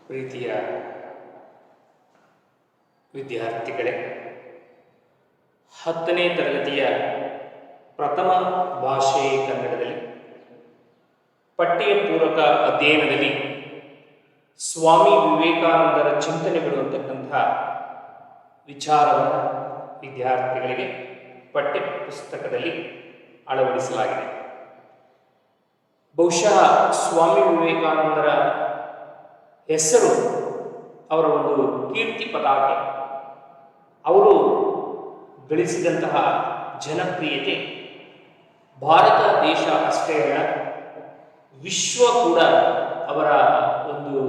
ಪ್ರೀತಿಯ ವಿದ್ಯಾರ್ಥಿಗಳೇ, 10ನೇ ತರಗತಿಯ ಪ್ರಥಮ ಭಾಷೆ ಕನ್ನಡದಲ್ಲಿ ಪಠ್ಯ ಪೂರಕ ಅಧ್ಯಯನದಲ್ಲಿ ಸ್ವಾಮಿ ವಿವೇಕಾನಂದರ ಚಿಂತನೆಗಳು ಅಂತಕ್ಕಂಥ ವಿಚಾರವನ್ನು ವಿದ್ಯಾರ್ಥಿಗಳಿಗೆ ಪಠ್ಯ ಪುಸ್ತಕದಲ್ಲಿ ಅಳವಡಿಸಲಾಗಿದೆ. ಬಹುಶಃ ಸ್ವಾಮಿ ವಿವೇಕಾನಂದರ ಹೆಸರು ಅವರ ಒಂದು ಕೀರ್ತಿ ಪತಾಕೆ, ಅವರು ಗಳಿಸಿದಂತಹ ಜನಪ್ರಿಯತೆ ಭಾರತ ದೇಶ ಅಷ್ಟೇ ಅಲ್ಲ, ವಿಶ್ವ ಕೂಡ ಅವರ ಒಂದು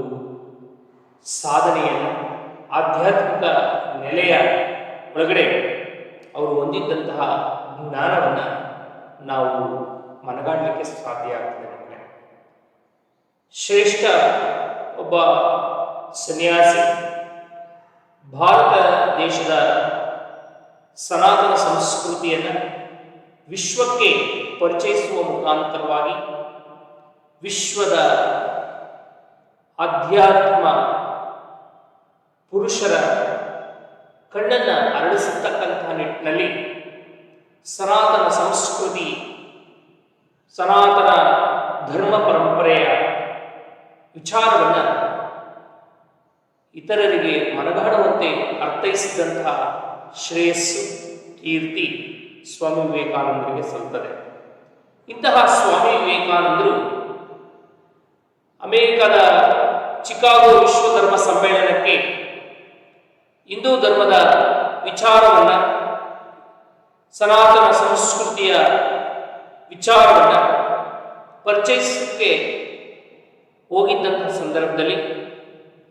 ಸಾಧನೆಯನ್ನು ಆಧ್ಯಾತ್ಮಿಕ ನೆಲೆಯ ಒಳಗಡೆ ಅವರು ಹೊಂದಿದ್ದಂತಹ ಜ್ಞಾನವನ್ನು ನಾವು ಮನಗಾಣಲಿಕ್ಕೆ ಸಾಧ್ಯ ಆಗ್ತದೆ. ಶ್ರೇಷ್ಠ ಒಬ್ಬ ಸನ್ಯಾಸಿ, ಭಾರತ ದೇಶದ ಸನಾತನ ಸಂಸ್ಕೃತಿಯನ್ನು ವಿಶ್ವಕ್ಕೆ ಪರಿಚಯಿಸುವ ಮುಖಾಂತರವಾಗಿ ವಿಶ್ವದ ಆಧ್ಯಾತ್ಮ ಪುರುಷರ ಕಣ್ಣನ್ನು ಅರಳಿಸತಕ್ಕಂತಹ ನಿಟ್ಟಿನಲ್ಲಿ ಸನಾತನ ಸಂಸ್ಕೃತಿ, ಸನಾತನ ಧರ್ಮ ಪರಂಪರೆಯ ವಿಚಾರವನ್ನು ಇತರರಿಗೆ ಮನಗಾಣುವಂತೆ ಅರ್ಥೈಸಿದಂತಹ ಶ್ರೇಯಸ್ಸು, ಕೀರ್ತಿ ಸ್ವಾಮಿ ವಿವೇಕಾನಂದರಿಗೆ ಸಲ್ಲುತ್ತದೆ. ಇಂತಹ ಸ್ವಾಮಿ ವಿವೇಕಾನಂದರು ಅಮೆರಿಕದ ಚಿಕಾಗೋ ವಿಶ್ವ ಧರ್ಮ ಸಮ್ಮೇಳನಕ್ಕೆ ಹಿಂದೂ ಧರ್ಮದ ವಿಚಾರವನ್ನು, ಸನಾತನ ಸಂಸ್ಕೃತಿಯ ವಿಚಾರವನ್ನು ಪರಿಚಯಿಸಕ್ಕೆ ಹೋಗಿದ್ದಂತಹ ಸಂದರ್ಭದಲ್ಲಿ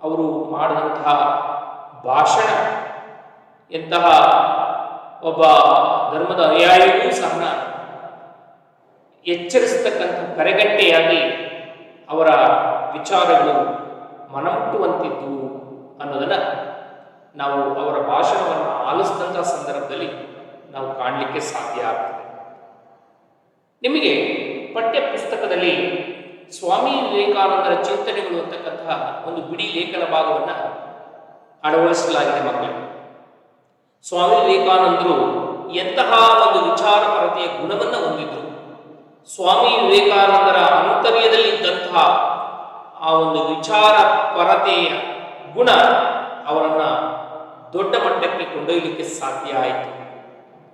ಅವರು ಮಾಡಿದಂತಹ ಭಾಷಣ ಎಂತಹ ಒಬ್ಬ ಧರ್ಮದ ಅನುಯಾಯಿಯೂ ಸಹ ಎಚ್ಚರಿಸತಕ್ಕಂಥ ಕರೆಗಂಟೆಯಾಗಿ ಅವರ ವಿಚಾರಗಳು ಮನಮುಟ್ಟುವಂತಿದ್ದು ಅನ್ನೋದನ್ನು ನಾವು ಅವರ ಭಾಷಣವನ್ನು ಆಲಿಸಿದಂತಹ ಸಂದರ್ಭದಲ್ಲಿ ನಾವು ಕಾಣಲಿಕ್ಕೆ ಸಾಧ್ಯ ಆಗ್ತದೆ. ನಿಮಗೆ ಪಠ್ಯ ಪುಸ್ತಕದಲ್ಲಿ ಸ್ವಾಮಿ ವಿವೇಕಾನಂದರ ಚಿಂತನೆಗಳು ಅಂತಕ್ಕಂತಹ ಒಂದು ಬಿಡಿ ಲೇಖನ ಭಾಗವನ್ನು ಅಳವಡಿಸಲಾಗಿದೆ. ಮಕ್ಕಳು, ಸ್ವಾಮಿ ವಿವೇಕಾನಂದರು ಎಂತಹ ಒಂದು ವಿಚಾರಪರತೆಯ ಗುಣವನ್ನು ಹೊಂದಿದ್ರು, ಸ್ವಾಮಿ ವಿವೇಕಾನಂದರ ಆಂತರ್ಯದಲ್ಲಿದ್ದಂತಹ ಆ ಒಂದು ವಿಚಾರ ಪರತೆಯ ಗುಣ ಅವರನ್ನು ದೊಡ್ಡ ಮಟ್ಟಕ್ಕೆ ಕೊಂಡೊಯ್ಯಲಿಕ್ಕೆ ಸಾಧ್ಯ ಆಯಿತು.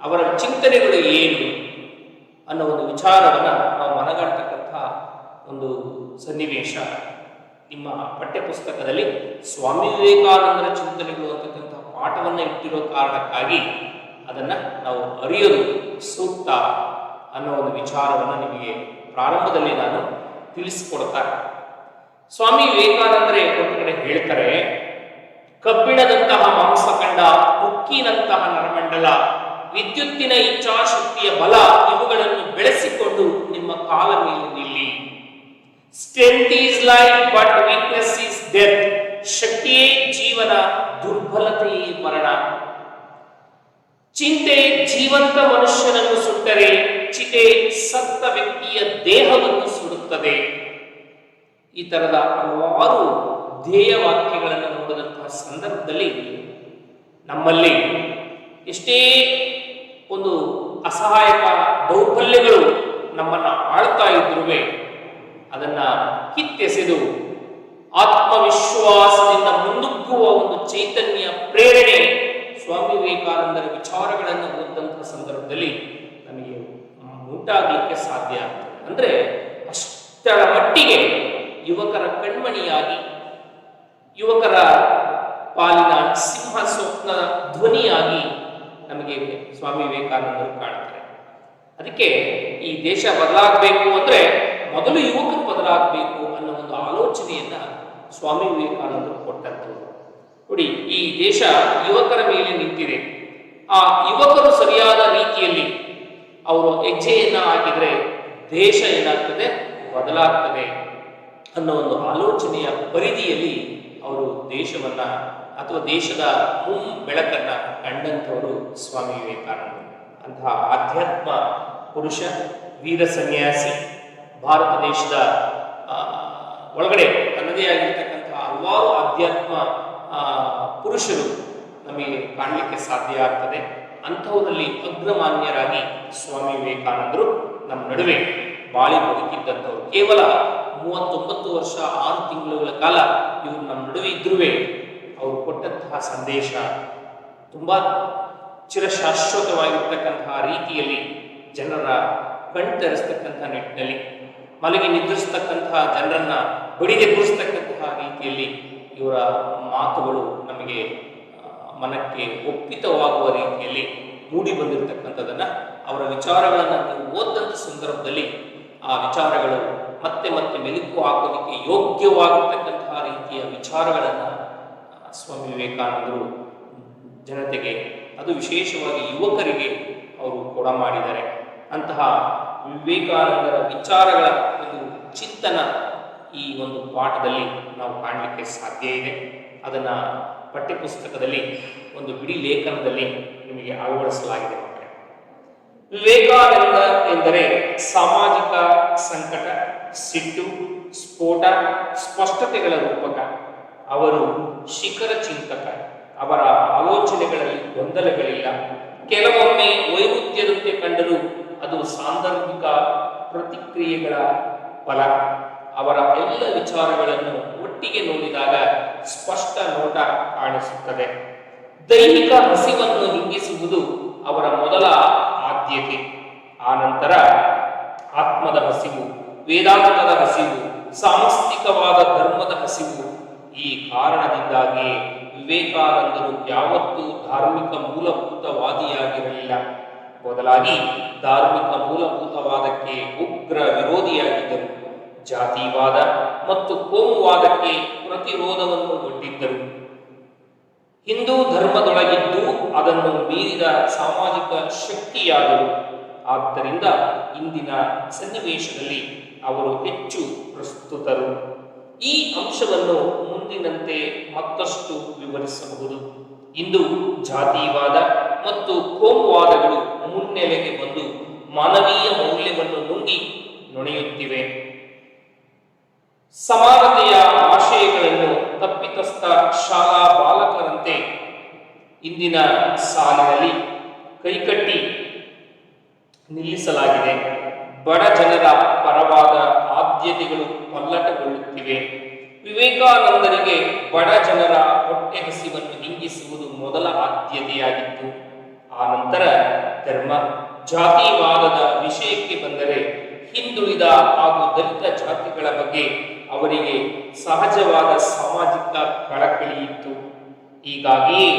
ಅವರ ಚಿಂತನೆಗಳು ಏನು ಅನ್ನೋ ಒಂದು ವಿಚಾರವನ್ನು ನಾವು ಮನಗಾಣ್ತಕ್ಕಂಥ ಒಂದು ಸನ್ನಿವೇಶ ನಿಮ್ಮ ಪಠ್ಯಪುಸ್ತಕದಲ್ಲಿ ಸ್ವಾಮಿ ವಿವೇಕಾನಂದರ ಚಿಂತನೆಗಳು ಅಂತಕ್ಕಂಥ ಪಾಠವನ್ನು ಇಟ್ಟಿರೋ ಕಾರಣಕ್ಕಾಗಿ ಅದನ್ನು ನಾವು ಅರಿಯೋದು ಸೂಕ್ತ ಅನ್ನೋ ಒಂದು ವಿಚಾರವನ್ನು ನಿಮಗೆ ಪ್ರಾರಂಭದಲ್ಲಿ ನಾನು ತಿಳಿಸಿಕೊಡ್ತಾರೆ. ಸ್ವಾಮಿ ವಿವೇಕಾನಂದರೇ ಒಂದು ಕಡೆ ಹೇಳ್ತಾರೆ, ಕಬ್ಬಿಣದಂತಹ ಮಾಂಸಖಂಡ, ಉಕ್ಕಿನಂತಹ ನರಮಂಡಲ, ವಿದ್ಯುತ್ತಿನ ಇಚ್ಛಾಶಕ್ತಿಯ ಬಲ, ಇವುಗಳನ್ನು ಬೆಳೆಸಿಕೊಂಡು ನಿಮ್ಮ ಕಾಲ ಮೇಲೆ ನಿಲ್ಲಿ. Strength is life but weakness is death. ಶಕ್ತಿಯೇ ಜೀವನ, ದುರ್ಬಲತೆಯೇ ಮರಣ. ಚಿಂತೆ ಜೀವಂತ ಮನುಷ್ಯನನ್ನು ಸುಟ್ಟರೆ, ಚಿತೆ ಸತ್ತ ವ್ಯಕ್ತಿಯ ದೇಹವನ್ನು ಸುಡುತ್ತದೆ. ಈ ತರದ ಹಲವಾರು ಧ್ಯೇಯ ವಾಕ್ಯಗಳನ್ನು ನೋಡಿದಂತಹ ಸಂದರ್ಭದಲ್ಲಿ ನಮ್ಮಲ್ಲಿ ಎಷ್ಟೇ ಒಂದು ಅಸಹಾಯಕ ದೌರ್ಬಲ್ಯಗಳು ನಮ್ಮನ್ನು ಆಳ್ತಾ ಇದ್ರೂ ಅದನ್ನು ಕಿತ್ತೆಸೆದು ಆತ್ಮವಿಶ್ವಾಸದಿಂದ ಮುನ್ನುಗ್ಗುವ ಒಂದು ಚೈತನ್ಯ ಪ್ರೇರಣೆ ಸ್ವಾಮಿ ವಿವೇಕಾನಂದರ ವಿಚಾರಗಳನ್ನು ಓದಿದಂತಹ ಸಂದರ್ಭದಲ್ಲಿ ನಮಗೆ ಉಂಟಾಗಲಿಕ್ಕೆ ಸಾಧ್ಯ ಆಗ್ತದೆ. ಅಂದರೆ ಅಷ್ಟರ ಮಟ್ಟಿಗೆ ಯುವಕರ ಕಣ್ಮಣಿಯಾಗಿ, ಯುವಕರ ಪಾಲಿನ ಸಿಂಹ ಸ್ವಪ್ನ ಧ್ವನಿಯಾಗಿ ನಮಗೆ ಸ್ವಾಮಿ ವಿವೇಕಾನಂದರು ಕಾಣ್ತಾರೆ. ಅದಕ್ಕೆ ಈ ದೇಶ ಬದಲಾಗಬೇಕು ಅಂದರೆ ಮೊದಲು ಯುವಕರು ಬದಲಾಗಬೇಕು ಅನ್ನೋ ಒಂದು ಆಲೋಚನೆಯನ್ನ ಸ್ವಾಮಿ ವಿವೇಕಾನಂದರು ಕೊಟ್ಟದ್ದು. ನೋಡಿ, ಈ ದೇಶ ಯುವಕರ ಮೇಲೆ ನಿಂತಿದೆ. ಆ ಯುವಕರು ಸರಿಯಾದ ರೀತಿಯಲ್ಲಿ ಅವರು ಹೆಜ್ಜೆಯನ್ನ ಹಾಕಿದರೆ ದೇಶ ಏನಾಗ್ತದೆ, ಬದಲಾಗ್ತದೆ ಅನ್ನೋ ಒಂದು ಆಲೋಚನೆಯ ಪರಿಧಿಯಲ್ಲಿ ಅವರು ದೇಶವನ್ನ ಅಥವಾ ದೇಶದ ಬೆಳಕನ್ನ ಕಂಡಂಥವರು ಸ್ವಾಮಿ ವಿವೇಕಾನಂದರು. ಅಂತಹ ಆಧ್ಯಾತ್ಮ ಪುರುಷ, ವೀರ ಸನ್ಯಾಸಿ, ಭಾರತ ದೇಶದ ಒಳಗಡೆ ತನ್ನದೇ ಆಗಿರ್ತಕ್ಕಂಥ ಹಲವಾರು ಅಧ್ಯಾತ್ಮ ಪುರುಷರು ನಮಗೆ ಕಾಣಲಿಕ್ಕೆ ಸಾಧ್ಯ ಆಗ್ತದೆ. ಅಂಥವರಲ್ಲಿ ಅಗ್ರಮಾನ್ಯರಾಗಿ ಸ್ವಾಮಿ ವಿವೇಕಾನಂದರು ನಮ್ಮ ನಡುವೆ ಬಾಳಿ ಬದುಕಿದ್ದಂಥವ್ರು. ಕೇವಲ 39 ವರ್ಷ 6 ತಿಂಗಳುಗಳ ಕಾಲ ಇವರು ನಮ್ಮ ನಡುವೆ ಇದ್ರೂ ಅವರು ಕೊಟ್ಟಂತಹ ಸಂದೇಶ ತುಂಬ ಚಿರಶಾಶ್ವತವಾಗಿರ್ತಕ್ಕಂತಹ ರೀತಿಯಲ್ಲಿ ಜನರ ಕಣ್ತರಿಸ್ತಕ್ಕಂಥ ನಿಟ್ಟಿನಲ್ಲಿ, ಮಲಗಿ ನಿದ್ರಿಸ್ತಕ್ಕಂತಹ ಜನರನ್ನ ಬಡಿದೆಬ್ಬಿಸ್ತಕ್ಕಂತಹ ರೀತಿಯಲ್ಲಿ ಇವರ ಮಾತುಗಳು ನಮಗೆ ಮನಕ್ಕೆ ಒಪ್ಪಿತವಾಗುವ ರೀತಿಯಲ್ಲಿ ಮೂಡಿ ಬಂದಿರತಕ್ಕಂಥದ್ದನ್ನು, ಅವರ ವಿಚಾರಗಳನ್ನು ನೀವು ಓದಂಥ ಸಂದರ್ಭದಲ್ಲಿ ಆ ವಿಚಾರಗಳು ಮತ್ತೆ ಮತ್ತೆ ಮೆಲುಕು ಹಾಕೋದಕ್ಕೆ ಯೋಗ್ಯವಾಗಿರ್ತಕ್ಕಂತಹ ರೀತಿಯ ವಿಚಾರಗಳನ್ನು ಸ್ವಾಮಿ ವಿವೇಕಾನಂದರು ಜನತೆಗೆ, ಅದು ವಿಶೇಷವಾಗಿ ಯುವಕರಿಗೆ ಅವರು ಕೊಡ ಮಾಡಿದ್ದಾರೆ. ಅಂತಹ ವಿವೇಕಾನಂದರ ವಿಚಾರಗಳ ಒಂದು ಚಿಂತನ ಈ ಒಂದು ಪಾಠದಲ್ಲಿ ನಾವು ಕಾಣಲಿಕ್ಕೆ ಸಾಧ್ಯ ಇದೆ. ಅದನ್ನು ಪಠ್ಯಪುಸ್ತಕದಲ್ಲಿ ಒಂದು ಬಿಡಿ ಲೇಖನದಲ್ಲಿ ನಿಮಗೆ ಅಳವಡಿಸಲಾಗಿದೆ. ವಿವೇಕಾನಂದ ಎಂದರೆ ಸಾಮಾಜಿಕ ಸಂಕಟ, ಸಿಟ್ಟು, ಸ್ಫೋಟ, ಸ್ಪಷ್ಟತೆಗಳ ರೂಪಕ. ಅವರು ಶಿಖರ ಚಿಂತಕ. ಅವರ ಆಲೋಚನೆಗಳಲ್ಲಿ ಗೊಂದಲಗಳಿಲ್ಲ. ಕೆಲವೊಮ್ಮೆ ವೈರುಧ್ಯದಂತೆ ಕಂಡರೂ ಅದು ಸಾಂದರ್ಭಿಕ ಪ್ರತಿಕ್ರಿಯೆಗಳ ಫಲ. ಅವರ ಎಲ್ಲ ವಿಚಾರಗಳನ್ನು ಒಟ್ಟಿಗೆ ನೋಡಿದಾಗ ಸ್ಪಷ್ಟ ನೋಟ ಕಾಣಿಸುತ್ತದೆ. ದೈಹಿಕ ಹಸಿವನ್ನು ಹಿಂಗಿಸುವುದು ಅವರ ಮೊದಲ ಆದ್ಯತೆ. ಆನಂತರ ಆತ್ಮದ ಹಸಿವು, ವೇದಾಂತದ ಹಸಿವು, ಸಾಂಸ್ಥಿಕವಾದ ಧರ್ಮದ ಹಸಿವು. ಈ ಕಾರಣದಿಂದಾಗಿ ವಿವೇಕಾನಂದರು ಯಾವತ್ತೂ ಧಾರ್ಮಿಕ ಮೂಲಭೂತವಾದಿಯಾಗಿರಲಿಲ್ಲ. ಬದಲಾಗಿ ಧಾರ್ಮಿಕ ಮೂಲಭೂತವಾದಕ್ಕೆ ಉಗ್ರ ವಿರೋಧಿಯಾಗಿದ್ದರು. ಜಾತಿವಾದ ಮತ್ತು ಕೋಮುವಾದಕ್ಕೆ ಪ್ರತಿರೋಧವನ್ನು ಒಡ್ಡಿದ್ದರು. ಹಿಂದೂ ಧರ್ಮದೊಳಗಿದ್ದು ಅದನ್ನು ಮೀರಿದ ಸಾಮಾಜಿಕ ಶಕ್ತಿಯಾದರು. ಆದ್ದರಿಂದ ಇಂದಿನ ಸನ್ನಿವೇಶದಲ್ಲಿ ಅವರು ಹೆಚ್ಚು ಪ್ರಸ್ತುತರು. ಈ ಅಂಶವನ್ನು ಮುಂದಿನಂತೆ ಮತ್ತಷ್ಟು ವಿವರಿಸಬಹುದು. ಇಂದು ಜಾತಿವಾದ ಮತ್ತು ಕೋಮುವಾದಗಳು ಮುನ್ನೆಲೆಗೆ ಬಂದು ಮಾನವೀಯ ಮೌಲ್ಯವನ್ನು ನುಂಗಿ ನುಣಿಯುತ್ತಿವೆ. ಸಮಾನತೆಯ ಆಶಯಗಳನ್ನು ತಪ್ಪಿತಸ್ಥ ಶಾಲಾ ಬಾಲಕರಂತೆ ಇಂದಿನ ಸಾಲಿನಲ್ಲಿ ಕೈಕಟ್ಟಿ ನಿಲ್ಲಿಸಲಾಗಿದೆ. ಬಡ ಜನರ ಪರವಾದ ಆದ್ಯತೆಗಳು ಪಲ್ಲಟಗೊಳ್ಳುತ್ತಿವೆ. ವಿವೇಕಾನಂದರಿಗೆ ಬಡ ಜನರ ಹೊಟ್ಟೆ ಹಸಿವನ್ನು ಹಿಂಗಿಸುವುದು ಮೊದಲ ಆದ್ಯತೆಯಾಗಿತ್ತು. ಆ ನಂತರ ಧರ್ಮ, ಜಾತಿವಾದದ ವಿಷಯಕ್ಕೆ ಬಂದರೆ ಹಿಂದುಳಿದ ಹಾಗೂ ದಲಿತ ಜಾತಿಗಳ ಬಗ್ಗೆ ಅವರಿಗೆ ಸಹಜವಾದ ಸಾಮಾಜಿಕ ಕಳಕಳಿಯಿತ್ತು. ಹೀಗಾಗಿಯೇ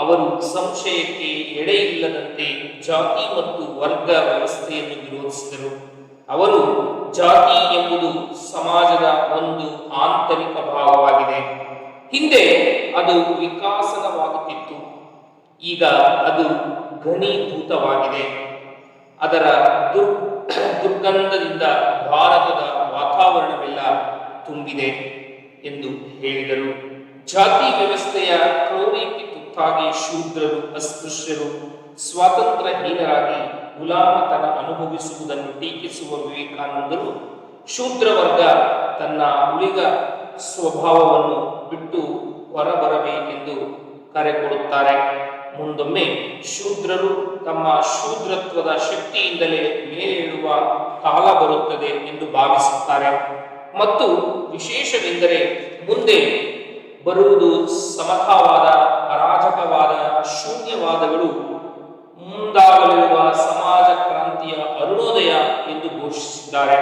ಅವರು ಸಂಶಯಕ್ಕೆ ಎಡೆಯಿಲ್ಲದಂತೆ ಜಾತಿ ಮತ್ತು ವರ್ಗ ವ್ಯವಸ್ಥೆಯನ್ನು ವಿರೋಧಿಸಿದರು. ಅವರು ಜಾತಿ ಎಂಬುದು ಸಮಾಜದ ಒಂದು ಆಂತರಿಕ ಭಾಗವಾಗಿದೆ. ಹಿಂದೆ ಅದು ವಿಕಾಸನವಾಗುತ್ತಿತ್ತು, ಈಗ ಅದು ಘನೀಭೂತವಾಗಿದೆ. ಅದರ ದುರ್ಗಂಧದಿಂದ ಭಾರತದ ವಾತಾವರಣವೆಲ್ಲ ತುಂಬಿದೆ ಎಂದು ಹೇಳಿದರು. ಜಾತಿ ವ್ಯವಸ್ಥೆಯ ಕ್ರೌರ್ಯಕ್ಕೆ ತುತ್ತಾಗಿ ಶೂದ್ರರು, ಅಸ್ಪೃಶ್ಯರು ಸ್ವಾತಂತ್ರ್ಯಹೀನರಾಗಿ ಗುಲಾಮತನ ಅನುಭವಿಸುವುದನ್ನು ಟೀಕಿಸುವ ವಿವೇಕಾನಂದರು ಶೂದ್ರ ವರ್ಗ ತನ್ನ ಉಳಿಗ ಸ್ವಭಾವವನ್ನು ಬಿಟ್ಟು ಹೊರಬರಬೇಕೆಂದು ಕರೆ ಕೊಡುತ್ತಾರೆ. ಮುಂದೊಮ್ಮೆ ಶೂದ್ರರು ತಮ್ಮ ಶೂದ್ರತ್ವದ ಶಕ್ತಿಯಿಂದಲೇ ಮೇಲೇಳುವ ಕಾಲ ಬರುತ್ತದೆ ಎಂದು ಭಾವಿಸುತ್ತಾರೆ. ಮತ್ತು ವಿಶೇಷವೆಂದರೆ ಮುಂದೆ ಬರುವುದು ಸಮತಾವಾದ, ಅರಾಜಕವಾದ, ಶೂನ್ಯವಾದಗಳು ಮುಂದಾಗಲಿರುವ ಸಮಾಜ ಕ್ರಾಂತಿಯ ಅರುಣೋದಯ ಎಂದು ಘೋಷಿಸಿದ್ದಾರೆ.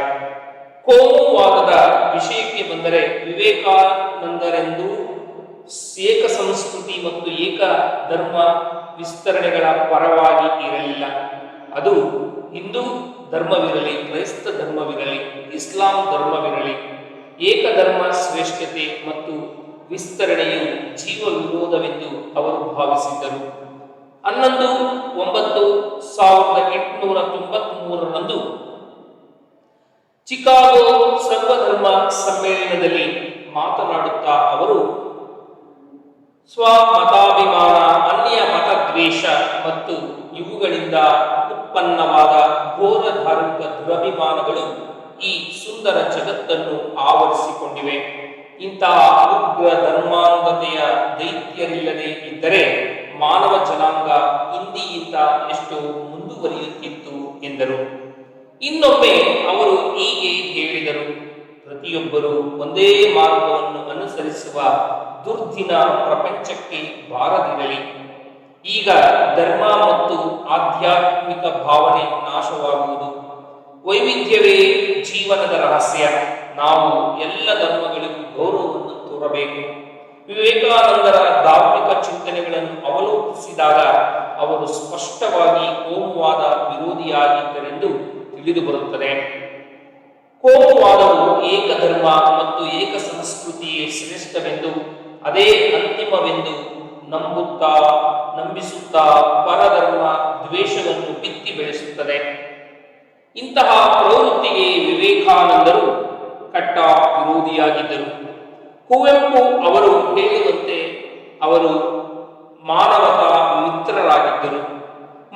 ಕೋಮುವಾದದ ವಿಷಯಕ್ಕೆ ಬಂದರೆ ವಿವೇಕಾನಂದರೆಂದು ಏಕ ಸಂಸ್ಕೃತಿ ಮತ್ತು ಏಕ ಧರ್ಮ ವಿಸ್ತರಣೆಗಳ ಪರವಾಗಿ ಇರಲಿಲ್ಲ. ಅದು ಹಿಂದೂ ಧರ್ಮವಿರಲಿ, ಕ್ರೈಸ್ತ ಧರ್ಮವಿರಲಿ, ಇಸ್ಲಾಂ ಧರ್ಮವಿರಲಿ, ಏಕಧರ್ಮ ಶ್ರೇಷ್ಠತೆ ಮತ್ತು ವಿಸ್ತರಣೆಯು ಜೀವ ವಿರೋಧವೆಂದು ಅವರು ಭಾವಿಸಿದ್ದರು. 11/9/1893 ಚಿಕಾಗೋ ಸರ್ವಧರ್ಮ ಸಮ್ಮೇಳನದಲ್ಲಿ ಮಾತನಾಡುತ್ತಾ ಅವರು ಸ್ವಮತಾಭಿಮಾನ, ಅನ್ಯ ಮತದ್ವೇಷ ಮತ್ತು ಇವುಗಳಿಂದ ಉತ್ಪನ್ನವಾದ ಘೋರ ಧಾರ್ಮಿಕ ದುರಭಿಮಾನಗಳು ಈ ಸುಂದರ ಜಗತ್ತನ್ನು ಆವರಿಸಿಕೊಂಡಿವೆ. ಇಂತಹ ಉಗ್ರ ಉಗ್ರ ಧರ್ಮಾಂಧತೆಯ ದೈತ್ಯರಿಲ್ಲದೆ ಇದ್ದರೆ ಮಾನವ ಜನಾಂಗ ಇಂದಿಗಿಂತ ಎಷ್ಟು ಮುಂದುವರಿಯುತ್ತಿತ್ತು ಎಂದರು. ಇನ್ನೊಮ್ಮೆ ಅವರು ಹೀಗೆ ಹೇಳಿದರು, ಪ್ರತಿಯೊಬ್ಬರೂ ಒಂದೇ ಮಾರ್ಗವನ್ನು ಅನುಸರಿಸುವ ದುರ್ದಿನ ಪ್ರಪಂಚಕ್ಕೆ ಬಾರದಿರಲಿ. ಈಗ ಧರ್ಮ ಮತ್ತು ಆಧ್ಯಾತ್ಮಿಕ ಭಾವನೆ ನಾಶವಾಗುವುದು. ವೈವಿಧ್ಯವೇ ಜೀವನದ ರಹಸ್ಯ. ನಾವು ಎಲ್ಲ ಧರ್ಮಗಳಿಗೂ ಗೌರವವನ್ನು ತೋರಬೇಕು. ವಿವೇಕಾನಂದರ ಧಾರ್ಮಿಕ ಚಿಂತನೆಗಳನ್ನು ಅವಲೋಕಿಸಿದಾಗ ಅವರು ಸ್ಪಷ್ಟವಾಗಿ ಕೋಮುವಾದ ವಿರೋಧಿಯಾಗಿದ್ದರೆಂದು ತಿಳಿದು ಬರುತ್ತದೆ. ಕೋಮುವಾದವು ಏಕಧರ್ಮ ಮತ್ತು ಏಕ ಸಂಸ್ಕೃತಿಯೇ ಶ್ರೇಷ್ಠವೆಂದು, ಅದೇ ಅಂತಿಮವೆಂದು ನಂಬಿಸುತ್ತಾ ಪರಧರ್ಮ ದ್ವೇಷವನ್ನು ಬಿತ್ತಿ ಬೆಳೆಸುತ್ತದೆ. ಇಂತಹ ಪ್ರವೃತ್ತಿಗೆ ವಿವೇಕಾನಂದರು ಕಟ್ಟ ವಿರೋಧಿಯಾಗಿದ್ದರು. ಕುವೆಂಪು ಅವರು ಹೇಳುವಂತೆ ಅವರು ಮಾನವತಾ ಮಿತ್ರರಾಗಿದ್ದರು.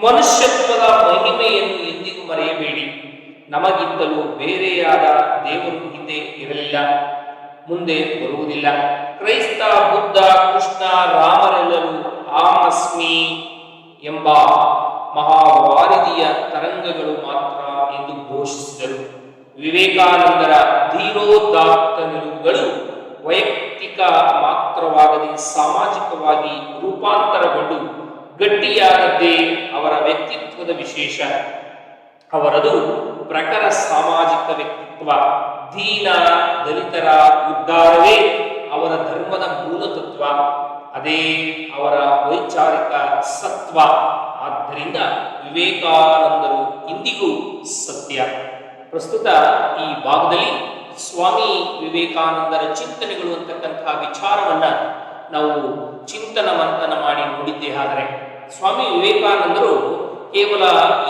ಮನುಷ್ಯತ್ವದ ಮಹಿಮೆಯನ್ನು ಎಂದಿಗೂ ಮರೆಯಬೇಡಿ. ನಮಗಿಂತಲೂ ಬೇರೆಯಾದ ದೇವರು ಹಿಂದೆ ಇರಲಿಲ್ಲ, ಮುಂದೆ ಬರುವುದಿಲ್ಲ. ಕ್ರೈಸ್ತ, ಬುದ್ಧ, ಕೃಷ್ಣ, ರಾಮರೆಲ್ಲರೂ ಆಮಸ್ಮಿ ಎಂಬ ಮಹಾವಾರಿದಿಯ ತರಂಗಗಳು ಮಾತ್ರ ಎಂದು ಘೋಷಿಸಿದರು. ವಿವೇಕಾನಂದರ ಧೀರೋದಾತ್ತ ನಿಲುವುಗಳು ವೈಯಕ್ತಿಕ ಮಾತ್ರವಾಗದೆ ಸಾಮಾಜಿಕವಾಗಿ ರೂಪಾಂತರಗೊಂಡು ಗಟ್ಟಿಯಾದದ್ದೇ ಅವರ ವ್ಯಕ್ತಿತ್ವದ ವಿಶೇಷ. ಅವರದು ಪ್ರಖರ ಸಾಮಾಜಿಕ ವ್ಯಕ್ತಿತ್ವ. ದೀನ ದಲಿತರ ಉದ್ಧಾರವೇ ಅವರ ಧರ್ಮದ ಮೂಲತತ್ವ, ಅದೇ ಅವರ ವೈಚಾರಿಕ ಸತ್ವ. ಆದ್ದರಿಂದ ವಿವೇಕಾನಂದರು ಇಂದಿಗೂ ಸತ್ಯ. ಪ್ರಸ್ತುತ ಈ ಭಾಗದಲ್ಲಿ ಸ್ವಾಮಿ ವಿವೇಕಾನಂದರ ಚಿಂತನೆಗಳು ಅಂತಕ್ಕಂತಹ ವಿಚಾರವನ್ನ ನಾವು ಚಿಂತನ ಮಂಥನ ಮಾಡಿ ನೋಡಿದ್ದೇ. ಆದರೆ ಸ್ವಾಮಿ ವಿವೇಕಾನಂದರು ಕೇವಲ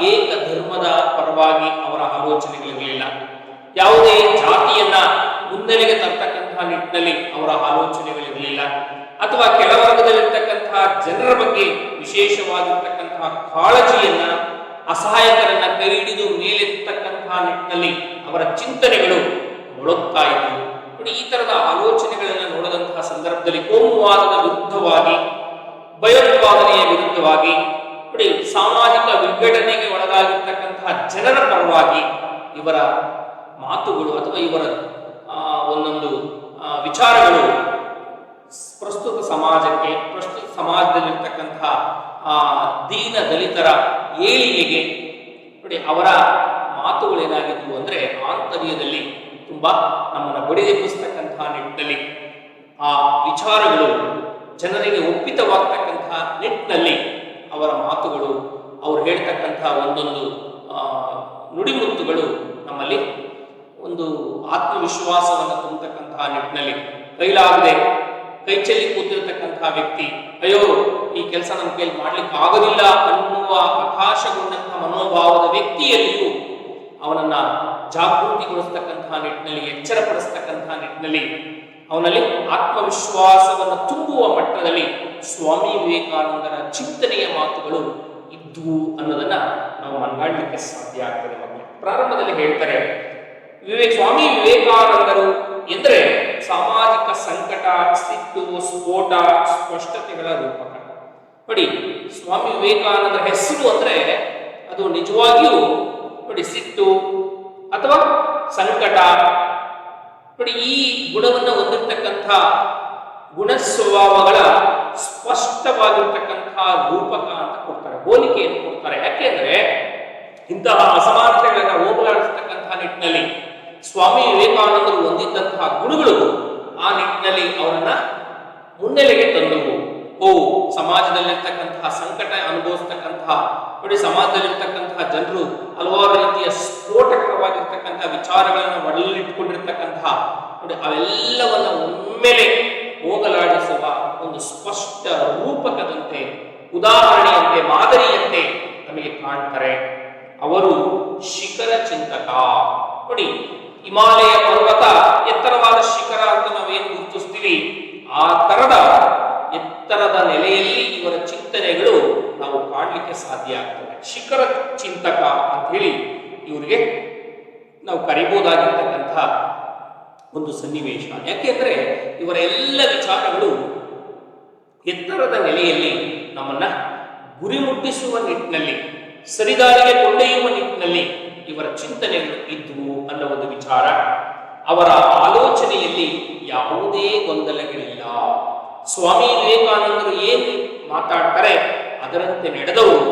ಏಕ ಧರ್ಮದ ಪರವಾಗಿ ಅವರ ಆಲೋಚನೆಗಳಿರಲಿಲ್ಲ. ಯಾವುದೇ ಜಾತಿಯನ್ನ ಮುನ್ನೆಲೆಗೆ ತರ್ತಕ್ಕಂತಹ ನಿಟ್ಟಿನಲ್ಲಿ ಅವರ ಆಲೋಚನೆಗಳಿರಲಿಲ್ಲ. ಅಥವಾ ಕೆಳವರ್ಗದಲ್ಲಿರ್ತಕ್ಕಂತಹ ಜನರ ಬಗ್ಗೆ ವಿಶೇಷವಾಗಿರ್ತಕ್ಕಂತಹ ಕಾಳಜಿಯನ್ನ, ಅಸಹಾಯಕರನ್ನ ಕೈ ಹಿಡಿದು ಮೇಲೆತ್ತಕ್ಕಂತಹ ನಿಟ್ಟಿನಲ್ಲಿ ಅವರ ಚಿಂತನೆಗಳು ಮೊಳಗ್ತಾ ಇದ್ದವು. ನೋಡಿ, ಈ ತರದ ಆಲೋಚನೆಗಳನ್ನು ನೋಡಿದಂತಹ ಸಂದರ್ಭದಲ್ಲಿ ಕೋಮುವಾದದ ವಿರುದ್ಧವಾಗಿ, ಭಯೋತ್ಪಾದನೆಯ ವಿರುದ್ಧವಾಗಿ, ನೋಡಿ ಸಾಮಾಜಿಕ ವಿಘಟನೆಗೆ ಒಳಗಾಗಿರ್ತಕ್ಕಂತಹ ಜನರ ಪರವಾಗಿ ಇವರ ಮಾತುಗಳು ಅಥವಾ ಇವರ ಒಂದೊಂದು ವಿಚಾರಗಳು ಪ್ರಸ್ತುತ ಸಮಾಜಕ್ಕೆ, ಪ್ರಸ್ತುತ ಸಮಾಜದಲ್ಲಿರ್ತಕ್ಕಂತಹ ದೀನ ದಲಿತರ ಏಳಿಗೆಗೆ ನೋಡಿ ಅವರ ಮಾತುಗಳೇನಾಗಿದ್ವು ಅಂದರೆ ಆಂತರ್ಯದಲ್ಲಿ ತುಂಬಾ ನಮ್ಮನ್ನು ಬಡಿದೆಬ್ಬಿಸ್ತಕ್ಕಂತಹ ನಿಟ್ಟಿನಲ್ಲಿ, ಆ ವಿಚಾರಗಳು ಜನರಿಗೆ ಒಪ್ಪಿತವಾಗ್ತಕ್ಕಂತಹ ನಿಟ್ಟಿನಲ್ಲಿ ಅವರ ಮಾತುಗಳು, ಅವ್ರು ಹೇಳ್ತಕ್ಕಂತಹ ಒಂದೊಂದು ನುಡಿಮುತ್ತುಗಳು ನಮ್ಮಲ್ಲಿ ಒಂದು ಆತ್ಮವಿಶ್ವಾಸವನ್ನು ತುಂಬತಕ್ಕಂತಹ ನಿಟ್ಟಿನಲ್ಲಿ, ಕೈಲಾಗದೆ ಕೈ ಚೆಲ್ಲಿ ಕೂತಿರ್ತಕ್ಕಂತಹ ವ್ಯಕ್ತಿ ಅಯ್ಯೋ ಈ ಕೆಲಸ ನನ್ನ ಕೈಲಿ ಮಾಡ್ಲಿಕ್ಕೆ ಆಗೋದಿಲ್ಲ ಅನ್ನುವ ಹತಾಶಗೊಂಡಂತಹ ಮನೋಭಾವದ ವ್ಯಕ್ತಿಯಲ್ಲಿಯೂ ಅವನನ್ನ ಜಾಗೃತಿಗೊಳಿಸ್ತಕ್ಕಂತಹ ನಿಟ್ಟಿನಲ್ಲಿ, ಎಚ್ಚರಪಡಿಸ್ತಕ್ಕಂತಹ ನಿಟ್ಟಿನಲ್ಲಿ, ಅವನಲ್ಲಿ ಆತ್ಮವಿಶ್ವಾಸವನ್ನು ತುಂಬುವ ಮಟ್ಟದಲ್ಲಿ ಸ್ವಾಮಿ ವಿವೇಕಾನಂದರ ಚಿಂತನೆಯ ಮಾತುಗಳು ಇದ್ವು ಅನ್ನೋದನ್ನ ನಾವು ಮನಗಾಡಲಿಕ್ಕೆ ಸಾಧ್ಯ ಆಗ್ತದೆ. ಮಕ್ಕಳು ಪ್ರಾರಂಭದಲ್ಲಿ ಹೇಳ್ತಾರೆ, ಸ್ವಾಮಿ ವಿವೇಕಾನಂದರು ಎಂದರೆ ಸಾಮಾಜಿಕ ಸಂಕಟ, ಸಿಟ್ಟು, ಸ್ಫೋಟ, ಸ್ಪಷ್ಟತೆಗಳ ರೂಪಕ. ನೋಡಿ, ಸ್ವಾಮಿ ವಿವೇಕಾನಂದರ ಹೆಸರು ಅಂದ್ರೆ ಅದು ನಿಜವಾಗಿಯೂ ನೋಡಿ ಸಿಟ್ಟು ಅಥವಾ ಸಂಕಟ, ನೋಡಿ ಈ ಗುಣವನ್ನು ಹೊಂದಿರತಕ್ಕಂಥ ಗುಣ ಸ್ವಭಾವಗಳ ಸ್ಪಷ್ಟವಾಗಿರ್ತಕ್ಕಂತಹ ರೂಪಕ ಅಂತ ಕೊಡ್ತಾರೆ, ಹೋಲಿಕೆಯನ್ನು ಕೊಡ್ತಾರೆ. ಯಾಕೆಂದ್ರೆ ಇಂತಹ ಅಸಮಾನತೆಗಳನ್ನ ಹೋಗಲಾಡಿಸ್ತಕ್ಕಂತಹ ನಿಟ್ಟಿನಲ್ಲಿ ಸ್ವಾಮಿ ವಿವೇಕಾನಂದರು ಹೊಂದಿದ್ದಂತಹ ಗುಣಗಳು ಆ ನಿಟ್ಟಿನಲ್ಲಿ ಅವರನ್ನ ಮುನ್ನೆಲೆಗೆ ತಂದವು. ಸಮಾಜದಲ್ಲಿರ್ತಕ್ಕಂತಹ ಸಂಕಟ ಅನುಭವಿಸ್ತಕ್ಕಂತಹ ನೋಡಿ, ಸಮಾಜದಲ್ಲಿರ್ತಕ್ಕಂತಹ ಜನರು ಹಲವಾರು ರೀತಿಯ ಸ್ಫೋಟಕರವಾಗಿರ್ತಕ್ಕಂತಹ ವಿಚಾರಗಳನ್ನು ಒಳಲಿಟ್ಟುಕೊಂಡಿರ್ತಕ್ಕಂತಹ ನೋಡಿ, ಅವೆಲ್ಲವನ್ನ ಒಮ್ಮೆಲೆ ಹೋಗಲಾಡಿಸುವ ಒಂದು ಸ್ಪಷ್ಟ ರೂಪಕದಂತೆ, ಉದಾಹರಣೆಯಂತೆ, ಮಾದರಿಯಂತೆ ನಮಗೆ ಕಾಣ್ತಾರೆ. ಅವರು ಶಿಖರ ಚಿಂತಕ. ನೋಡಿ, ಹಿಮಾಲಯ ಪರ್ವತ ಎತ್ತರವಾದ ಶಿಖರ ಅಂತ ನಾವೇನು ಗುರುತಿಸ್ತೀವಿ, ಆ ತರದ ಎತ್ತರದ ನೆಲೆಯಲ್ಲಿ ಇವರ ಚಿಂತನೆಗಳು ನಾವು ಕಾಣಲಿಕ್ಕೆ ಸಾಧ್ಯ ಆಗ್ತದೆ. ಶಿಖರ ಚಿಂತಕ ಅಂತ ಹೇಳಿ ಇವರಿಗೆ ನಾವು ಕರಿಬಹುದಾಗಿರ್ತಕ್ಕಂಥ ಒಂದು ಸನ್ನಿವೇಶ. ಯಾಕೆಂದ್ರೆ ಇವರ ಎಲ್ಲ ವಿಚಾರಗಳು ಎತ್ತರದ ನೆಲೆಯಲ್ಲಿ ನಮ್ಮನ್ನ ಗುರಿ ಮುಟ್ಟಿಸುವ ನಿಟ್ಟಿನಲ್ಲಿ, ಸರಿದಾರಿಗೆ ಕೊಂಡೊಯ್ಯುವ ನಿಟ್ಟಿನಲ್ಲಿ ಇವರ ಚಿಂತನೆಗಳು ಇದ್ವು ಅನ್ನೋ ಒಂದು ವಿಚಾರ. ಅವರ ಆಲೋಚನೆಯಲ್ಲಿ ಯಾವುದೇ ಗೊಂದಲಗಳಿಲ್ಲ. ಸ್ವಾಮಿ ವಿವೇಕಾನಂದರು ಏನು ಮಾತಾಡ್ತಾರೆ ಅದರಂತೆ ನಡೆದವರು,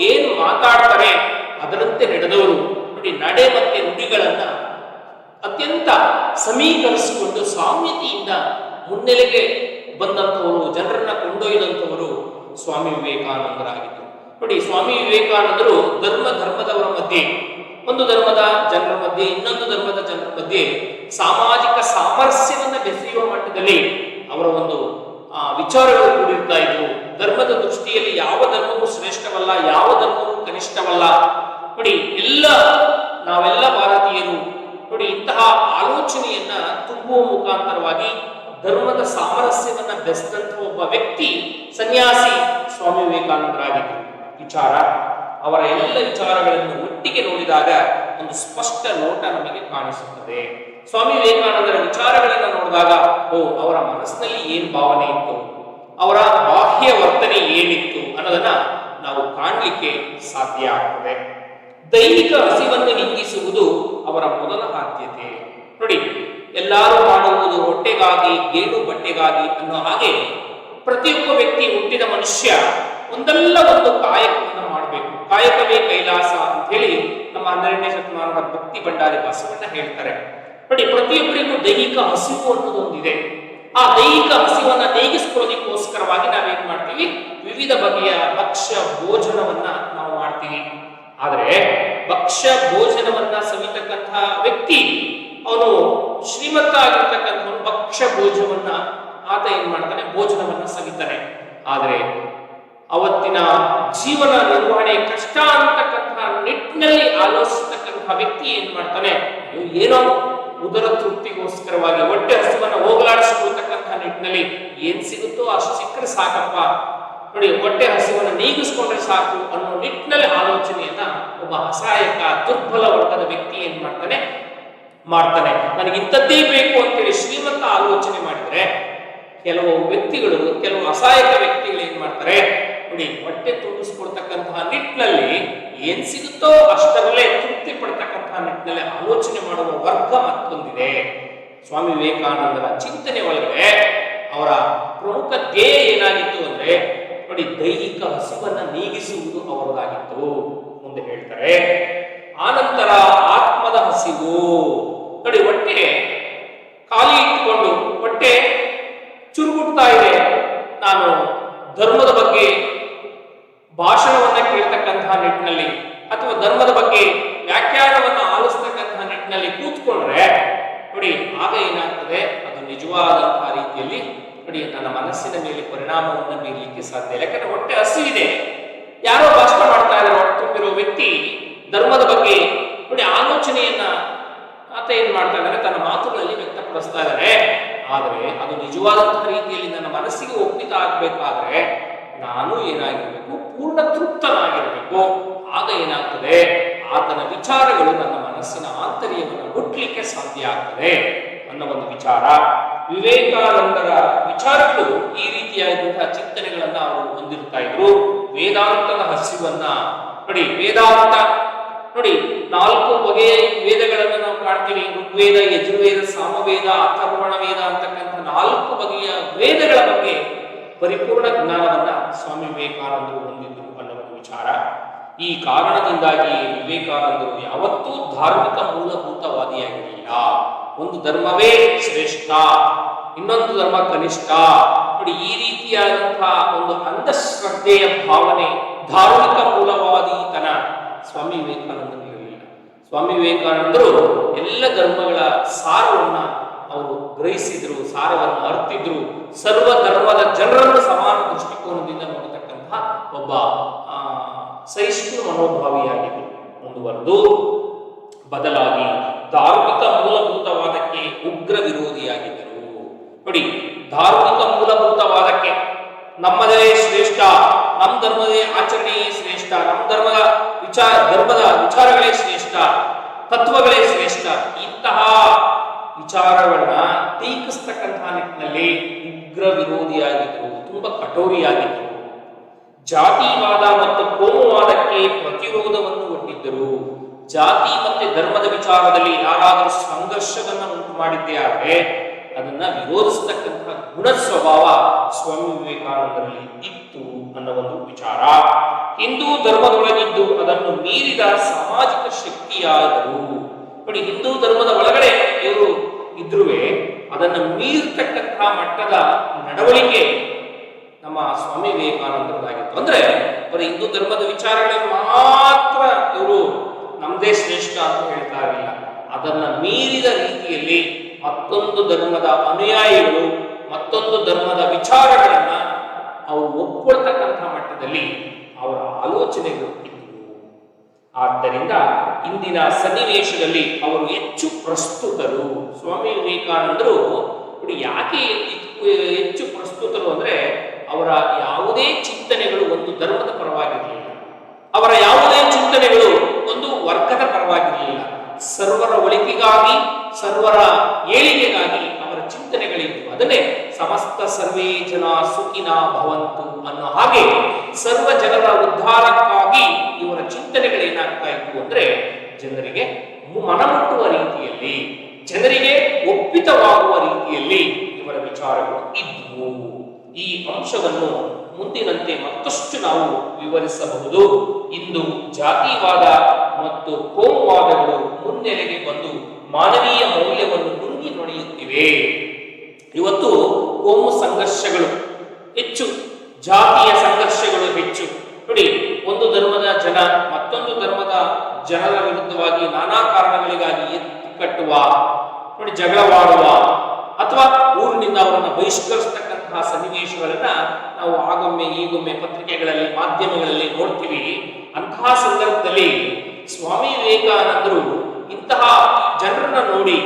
ಏನು ಮಾತಾಡ್ತಾರೆ ಅದರಂತೆ ನಡೆದವರು. ನೋಡಿ, ನಡೆ ಮತ್ತೆ ನುಡಿಗಳನ್ನ ಅತ್ಯಂತ ಸಮೀಕರಿಸಿಕೊಂಡು ಸಾಮ್ಯತೆಯಿಂದ ಮುನ್ನೆಲೆಗೆ ಬಂದಂಥವರು, ಜನರನ್ನ ಕೊಂಡೊಯ್ದಂಥವರು ಸ್ವಾಮಿ ವಿವೇಕಾನಂದರಾಗಿದ್ದರು. ನೋಡಿ, ಸ್ವಾಮಿ ವಿವೇಕಾನಂದರು ಧರ್ಮದವರ ಮಧ್ಯೆ, ಒಂದು ಧರ್ಮದ ಜನರ ಮಧ್ಯೆ ಇನ್ನೊಂದು ಧರ್ಮದ ಜನರ ಮಧ್ಯೆ ಸಾಮಾಜಿಕ ಸಾಮರಸ್ಯವನ್ನು ಬೆಸೆಯುವ ಮಟ್ಟದಲ್ಲಿ ಅವರ ಒಂದು ವಿಚಾರಗಳು ಕೂಡಿರ್ತಾ ಇದ್ವು. ಧರ್ಮದ ದೃಷ್ಟಿಯಲ್ಲಿ ಯಾವ ಧರ್ಮವೂ ಶ್ರೇಷ್ಠವಲ್ಲ, ಯಾವ ಧರ್ಮವೂ ಕನಿಷ್ಠವಲ್ಲ. ನೋಡಿ, ನಾವೆಲ್ಲ ಭಾರತೀಯರು. ನೋಡಿ, ಇಂತಹ ಆಲೋಚನೆಯನ್ನ ತುಂಬುವ ಮುಖಾಂತರವಾಗಿ ಧರ್ಮದ ಸಾಮರಸ್ಯವನ್ನ ಬೆಸೆದಂತ ಒಬ್ಬ ವ್ಯಕ್ತಿ, ಸನ್ಯಾಸಿ ಸ್ವಾಮಿ ವಿವೇಕಾನಂದರಾಗಿದ್ದರು. ವಿಚಾರ, ಅವರ ಎಲ್ಲ ವಿಚಾರಗಳನ್ನು ಒಟ್ಟಿಗೆ ನೋಡಿದಾಗ ಒಂದು ಸ್ಪಷ್ಟ ನೋಟ ನಮಗೆ ಕಾಣಿಸುತ್ತದೆ. ಸ್ವಾಮಿ ವಿವೇಕಾನಂದರ ವಿಚಾರಗಳನ್ನು ನೋಡಿದಾಗ ಅವರ ಮನಸ್ಸಿನಲ್ಲಿ ಏನು ಭಾವನೆ ಇತ್ತು, ಅವರ ಬಾಹ್ಯ ವರ್ತನೆ ಏನಿತ್ತು ಅನ್ನೋದನ್ನ ನಾವು ಕಾಣಲಿಕ್ಕೆ ಸಾಧ್ಯ ಆಗ್ತದೆ. ದೈಹಿಕ ಹಸಿವನ್ನು ಹಿಂಗಿಸುವುದು ಅವರ ಮೊದಲ ಆದ್ಯತೆ. ನೋಡಿ, ಎಲ್ಲರೂ ಮಾಡುವುದು ಹೊಟ್ಟೆಗಾಗಿ, ಗೇಣು ಬಟ್ಟೆಗಾಗಿ ಅನ್ನೋ ಹಾಗೆ ಪ್ರತಿಯೊಬ್ಬ ವ್ಯಕ್ತಿ, ಹುಟ್ಟಿದ ಮನುಷ್ಯ ಒಂದಲ್ಲ ಒಂದು ಕಾಯಕವನ್ನು ಮಾಡಬೇಕು. ಕಾಯಕವೇ ಕೈಲಾಸ ಅಂತ ಹೇಳಿ ನಮ್ಮ 12ನೇ ಶತಮಾನದ ಭಕ್ತಿ ಭಂಡಾರಿ ಬಸವಣ್ಣ ಹೇಳ್ತಾರೆ. ನೋಡಿ, ಪ್ರತಿಯೊಬ್ಬರಿಗೂ ದೈಹಿಕ ಹಸಿವು ಅನ್ನೋದೊಂದಿದೆ. ಆ ದೈಹಿಕ ಹಸಿವನ್ನ ನೀಗಿಸ್ಕೊಳ್ಳೋದಕ್ಕೋಸ್ಕರವಾಗಿ ನಾವೇನ್ ಮಾಡ್ತೀವಿ, ವಿವಿಧ ಬಗೆಯ ಭಕ್ಷ್ಯ ಭೋಜನವನ್ನ ನಾವು ಮಾಡ್ತೀವಿ. ಆದರೆ ಭಕ್ಷ್ಯ ಭೋಜನವನ್ನ ಸವಿತಕ್ಕಂತಹ ವ್ಯಕ್ತಿ, ಅವನು ಶ್ರೀಮಂತ ಆಗಿರ್ತಕ್ಕಂಥ ಭಕ್ಷ್ಯ ಭೋಜನವನ್ನ ಆತ ಏನ್ ಮಾಡ್ತಾನೆ, ಭೋಜನವನ್ನ ಸವಿತಾನೆ. ಆದರೆ ಅವತ್ತಿನ ಜೀವನ ನಿರ್ವಹಣೆ ಕಷ್ಟ ಅಂತಕ್ಕಂತಹ ನಿಟ್ಟಿನಲ್ಲಿ ಆಲೋಚಿಸತಕ್ಕಂತಹ ವ್ಯಕ್ತಿ ಏನ್ ಮಾಡ್ತಾನೆ, ಏನೋ ಉದರ ತೃಪ್ತಿಗೋಸ್ಕರವಾಗಿ ಹೊಟ್ಟೆ ಹಸುವನ್ನ ಹೋಗಲಾಡಿಸಿಕೊಳ್ತಕ್ಕಂತಹ ನಿಟ್ಟಿನಲ್ಲಿ ಏನ್ ಸಿಗುತ್ತೋ ಅಷ್ಟು ಸಿಕ್ಕರೆ ಸಾಕಪ್ಪ, ನೋಡಿ ಹೊಟ್ಟೆ ಹಸುವನ್ನು ನೀಗಿಸ್ಕೊಂಡ್ರೆ ಸಾಕು ಅನ್ನೋ ನಿಟ್ಟಿನಲ್ಲಿ ಆಲೋಚನೆಯನ್ನ ಒಬ್ಬ ಅಸಹಾಯಕ ದುರ್ಬಲ ವರ್ಗದ ವ್ಯಕ್ತಿ ಏನ್ ಮಾಡ್ತಾನೆ. ನನಗೆ ಇಂಥದ್ದೇ ಬೇಕು ಅಂತೇಳಿ ಶ್ರೀಮಂತ ಆಲೋಚನೆ ಮಾಡಿದ್ರೆ, ಕೆಲವು ವ್ಯಕ್ತಿಗಳು, ಕೆಲವು ಅಸಹಾಯಕ ವ್ಯಕ್ತಿಗಳು ಏನ್ ಮಾಡ್ತಾರೆ, ನೋಡಿ ಹೊಟ್ಟೆ ತುಂಬಿಸ್ಕೊಳ್ತಕ್ಕಂತಹ ನಿಟ್ಟಿನಲ್ಲಿ ಏನ್ ಸಿಗುತ್ತೋ ಅಷ್ಟರಲ್ಲೇ ತೃಪ್ತಿ ಪಡ್ತಕ್ಕಂತಹ ನಿಟ್ಟಿನಲ್ಲಿ ಆಲೋಚನೆ ಮಾಡುವ ವರ್ಗ ಮತ್ತೊಂದಿದೆ. ಸ್ವಾಮಿ ವಿವೇಕಾನಂದರ ಚಿಂತನೆ ಒಳಗಡೆ ಅವರ ಪ್ರಮುಖ ಧ್ಯೇಯ ಏನಾಗಿತ್ತು ಅಂದ್ರೆ, ನೋಡಿ ದೈಹಿಕ ಹಸಿವನ್ನ ನೀಗಿಸುವುದು ಅವರದಾಗಿತ್ತು. ಮುಂದೆ ಹೇಳ್ತಾರೆ, ಆನಂತರ ಆತ್ಮದ ಹಸಿವು. ನೋಡಿ, ಹೊಟ್ಟೆ ಖಾಲಿ ಇಟ್ಟುಕೊಂಡು ಹೊಟ್ಟೆ ಚುರುಗುಡ್ತಾ ಇದೆ, ನಾನು ಧರ್ಮದ ಬಗ್ಗೆ ಭಾಷಣವನ್ನ ಕೇಳ್ತಕ್ಕಂತಹ ನಿಟ್ಟಿನಲ್ಲಿ ಅಥವಾ ಧರ್ಮದ ಬಗ್ಗೆ ವ್ಯಾಖ್ಯಾನವನ್ನ ಆಲಿಸ್ತಕ್ಕಂತಹ ನಿಟ್ಟಿನಲ್ಲಿ ಕೂತ್ಕೊಂಡ್ರೆ, ನೋಡಿ ಆಗ ಏನಾಗ್ತದೆ, ಅದು ನಿಜವಾದಂತಹ ರೀತಿಯಲ್ಲಿ ನೋಡಿ ನನ್ನ ಮನಸ್ಸಿನ ಮೇಲೆ ಪರಿಣಾಮವನ್ನು ಬೀರಲಿಕ್ಕೆ ಸಾಧ್ಯ ಇಲ್ಲ. ಯಾಕಂದ್ರೆ ಹೊಟ್ಟೆ ಹಸಿವಿದೆ, ಯಾರೋ ಭಾಷಣ ಮಾಡ್ತಾ ಇದ್ದಾರೆ, ಹೊಟ್ಟೆ ತುಂಬಿರೋ ವ್ಯಕ್ತಿ ಧರ್ಮದ ಬಗ್ಗೆ ನೋಡಿ ಆಲೋಚನೆಯನ್ನ ಆತ ಏನ್ ಮಾಡ್ತಾ ಇದ್ದಾರೆ, ತನ್ನ ಮಾತುಗಳಲ್ಲಿ ವ್ಯಕ್ತಪಡಿಸ್ತಾ ಇದ್ದಾರೆ. ಆದರೆ ಅದು ನಿಜವಾದಂತಹ ರೀತಿಯಲ್ಲಿ ನನ್ನ ಮನಸ್ಸಿಗೆ ಒಪ್ಪಿತ ಆಗ್ಬೇಕಾದ್ರೆ ನಾನು ಏನಾಗಿರ್ಬೇಕು, ಪೂರ್ಣ ತೃಪ್ತನಾಗಿರ್ಬೇಕು. ಆಗ ಏನಾಗ್ತದೆ, ಆತನ ವಿಚಾರಗಳು ನನ್ನ ಮನಸ್ಸಿನ ಆಂತರ್ಯವನ್ನು ಮುಟ್ಲಿಕ್ಕೆ ಸಾಧ್ಯ ಆಗ್ತದೆ ಅನ್ನೋ ಒಂದು ವಿಚಾರ. ವಿವೇಕಾನಂದರ ವಿಚಾರಗಳು ಈ ರೀತಿಯಾದಂತಹ ಚಿಂತನೆಗಳನ್ನ ಅವರು ಹೊಂದಿರ್ತಾ ಇದ್ರು. ವೇದಾಂತದ ಹಸಿವನ್ನ ನೋಡಿ, ವೇದಾಂತ ನೋಡಿ 4 ಬಗೆಯ ವೇದಗಳನ್ನು ನಾವು ಕಾಣ್ತೀವಿ. ಋಗ್ವೇದ, ಯಜುರ್ವೇದ, ಸಾಮವೇದ, ಅಥರ್ವಣ ವೇದ ಅಂತಕ್ಕಂಥ 4 ಬಗೆಯ ವೇದಗಳ ಬಗ್ಗೆ ಪರಿಪೂರ್ಣ ಜ್ಞಾನವನ್ನ ಸ್ವಾಮಿ ವಿವೇಕಾನಂದರು ಹೊಂದಿದ್ರು ಅನ್ನೋ ವಿಚಾರ. ಈ ಕಾರಣದಿಂದಾಗಿ ವಿವೇಕಾನಂದರು ಯಾವತ್ತೂ ಧಾರ್ಮಿಕ ಮೂಲಭೂತವಾದಿಯಾಗಿರಲಿಲ್ಲ. ಒಂದು ಧರ್ಮವೇ ಶ್ರೇಷ್ಠ, ಇನ್ನೊಂದು ಧರ್ಮ ಕನಿಷ್ಠ, ನೋಡಿ ಈ ರೀತಿಯಾದಂತಹ ಒಂದು ಅಂಧಶ್ರದ್ಧೆಯ ಭಾವನೆ, ಧಾರ್ಮಿಕ ಮೂಲವಾದಿತನ ಸ್ವಾಮಿ ವಿವೇಕಾನಂದರು ಇರಲಿಲ್ಲ. ಸ್ವಾಮಿ ವಿವೇಕಾನಂದರು ಎಲ್ಲ ಧರ್ಮಗಳ ಸಾರವನ್ನ ಅವರು ಗ್ರಹಿಸಿದ್ರು, ಸಾರವನ್ನು ಅರ್ತಿದ್ರು. ಸರ್ವ ಧರ್ಮದ ಜನರನ್ನು ಸಮಾನ ದೃಷ್ಟಿಕೋನದಿಂದ ನೋಡತಕ್ಕಂತಹ ಒಬ್ಬ ಸಹಿಷ್ಣು ಮನೋಭಾವಿಯಾಗಿದ್ದರು. ಮುಂದುವರೆದು ಬದಲಾಗಿ ಧಾರ್ಮಿಕ ಮೂಲಭೂತವಾದಕ್ಕೆ ಉಗ್ರ ವಿರೋಧಿಯಾಗಿದ್ದರು. ನೋಡಿ, ಧಾರ್ಮಿಕ ಮೂಲಭೂತವಾದಕ್ಕೆ ನಮ್ಮದೇ ಶ್ರೇಷ್ಠ, ನಮ್ಮ ಧರ್ಮದೇ ಆಚರಣೆಯೇ ಶ್ರೇಷ್ಠ, ನಮ್ಮ ಧರ್ಮದ ವಿಚಾರಗಳೇ ಶ್ರೇಷ್ಠ, ತತ್ವಗಳೇ ಶ್ರೇಷ್ಠ, ಇಂತಹ ವಿಚಾರಗಳನ್ನ ಟೀಕಿಸ್ತಕ್ಕಂತಹ ನಿಟ್ಟಿನಲ್ಲಿ ಉಗ್ರ ವಿರೋಧಿಯಾಗಿದ್ದರು, ತುಂಬಾ ಕಠೋರಿಯಾಗಿದ್ದರು. ಜಾತಿವಾದ ಮತ್ತು ಕೋಮುವಾದಕ್ಕೆ ಪ್ರತಿರೋಧವನ್ನು ಒಡ್ಡಿದ್ದರು. ಜಾತಿ ಮತ್ತೆ ಧರ್ಮದ ವಿಚಾರದಲ್ಲಿ ಯಾರಾದರೂ ಸಂಘರ್ಷವನ್ನ ಉಂಟು ಮಾಡಿದ್ದೇ ಆದರೆ ಅದನ್ನ ವಿರೋಧಿಸತಕ್ಕಂತಹ ಗುಣ ಸ್ವಭಾವ ಸ್ವಾಮಿ ವಿವೇಕಾನಂದರಲ್ಲಿ ಇತ್ತು ಅನ್ನೋ ಒಂದು ವಿಚಾರ. ಹಿಂದೂ ಧರ್ಮದೊಳಗಿದ್ದು ಅದನ್ನು ಮೀರಿದ ಸಾಮಾಜಿಕ ಶಕ್ತಿಯಾದರು. ನೋಡಿ, ಹಿಂದೂ ಧರ್ಮದ ಒಳಗಡೆ ಇವರು ಇದ್ರುವೆ ಅದನ್ನು ಮೀರತಕ್ಕಂತಹ ಮಟ್ಟದ ನಡವಳಿಕೆ ನಮ್ಮ ಸ್ವಾಮಿ ವಿವೇಕಾನಂದರದಾಗಿತ್ತು. ಅಂದ್ರೆ ಬರೀ ಹಿಂದೂ ಧರ್ಮದ ವಿಚಾರಗಳನ್ನು ಮಾತ್ರ ಇವರು ನಮ್ದೇ ಶ್ರೇಷ್ಠ ಅಂತ ಹೇಳ್ತಾ ಇರಲಿಲ್ಲ. ಅದನ್ನ ಮೀರಿದ ರೀತಿಯಲ್ಲಿ ಮತ್ತೊಂದು ಧರ್ಮದ ಅನುಯಾಯಿಗಳು ಮತ್ತೊಂದು ಧರ್ಮದ ವಿಚಾರಗಳನ್ನ ಅವರು ಒಪ್ಕೊಳ್ತಕ್ಕಂತಹ ಮಟ್ಟದಲ್ಲಿ ಅವರ ಆಲೋಚನೆಗಳು ಇದ್ದವು. ಆದ್ದರಿಂದ ಇಂದಿನ ಸನ್ನಿವೇಶದಲ್ಲಿ ಅವರು ಹೆಚ್ಚು ಪ್ರಸ್ತುತರು. ಸ್ವಾಮಿ ವಿವೇಕಾನಂದರು ಯಾಕೆ ಹೆಚ್ಚು ಪ್ರಸ್ತುತರು ಅಂದ್ರೆ ಅವರ ಯಾವುದೇ ಚಿಂತನೆಗಳು ಒಂದು ಧರ್ಮದ ಪರವಾಗಿರಲಿಲ್ಲ, ಅವರ ಯಾವುದೇ ಚಿಂತನೆಗಳು ಒಂದು ವರ್ಗದ ಪರವಾಗಿರಲಿಲ್ಲ. ಸರ್ವರ ಒಳಿತಿಗಾಗಿ, ಸರ್ವರ ಏಳಿಗೆಗಾಗಿ ಅವರ ಚಿಂತನೆಗಳಿದ್ದವು. ಅದನ್ನೇ ಸಮಸ್ತ ಸರ್ವೇ ಜನ ಸುಖಿನ ಭವಂತು ಅನ್ನೋ ಹಾಗೆ ಸರ್ವ ಜನರ ಉದ್ಧಾರಕ್ಕಾಗಿ ಇವರ ಚಿಂತನೆಗಳೇನಾಗ್ತಾ ಇತ್ತು ಅಂದ್ರೆ ಜನರಿಗೆ ಮನಮುಟ್ಟುವ ರೀತಿಯಲ್ಲಿ, ಜನರಿಗೆ ಒಪ್ಪಿತವಾಗುವ ರೀತಿಯಲ್ಲಿ ಇವರ ವಿಚಾರಗಳು ಇದ್ದವು. ಈ ಅಂಶವನ್ನು ಮುಂದಿನಂತೆ ಮತ್ತಷ್ಟು ನಾವು ವಿವರಿಸಬಹುದು. ಇಂದು ಜಾತಿವಾದ ಮತ್ತು ಕೋಮುವಾದಗಳು ಮುನ್ನೆಲೆಗೆ ಬಂದು ಮಾನವೀಯ ಮೌಲ್ಯವನ್ನು ನುಂಗಿ ನುಡಿಯುತ್ತಿವೆ. ಇವತ್ತು ಕೋಮು ಸಂಘರ್ಷಗಳು ಹೆಚ್ಚು, ಜಾತಿಯ ಸಂಘರ್ಷಗಳು ಹೆಚ್ಚು. ನೋಡಿ, ಒಂದು ಧರ್ಮದ ಜನ ಮತ್ತೊಂದು ಧರ್ಮದ ಜನರ ವಿರುದ್ಧವಾಗಿ ನಾನಾ ಕಾರಣಗಳಿಗಾಗಿ ಎತ್ತಿ ಕಟ್ಟುವ, ನೋಡಿ ಜಗಳವಾಡುವ ಅಥವಾ ಊರಿನಿಂದ ಅವರನ್ನು ಬಹಿಷ್ಕರಿಸತಕ್ಕಂತಹ ಸನ್ನಿವೇಶಗಳನ್ನ ನಾವು ಆಗೊಮ್ಮೆ ಈಗೊಮ್ಮೆ ಪತ್ರಿಕೆಗಳಲ್ಲಿ ಮಾಧ್ಯಮಗಳಲ್ಲಿ ನೋಡ್ತೀವಿ. ಅಂತಹ ಸಂದರ್ಭದಲ್ಲಿ ಸ್ವಾಮಿ ವಿವೇಕಾನಂದರು ಇಂತಹ ಜನರನ್ನ ನೋಡಿ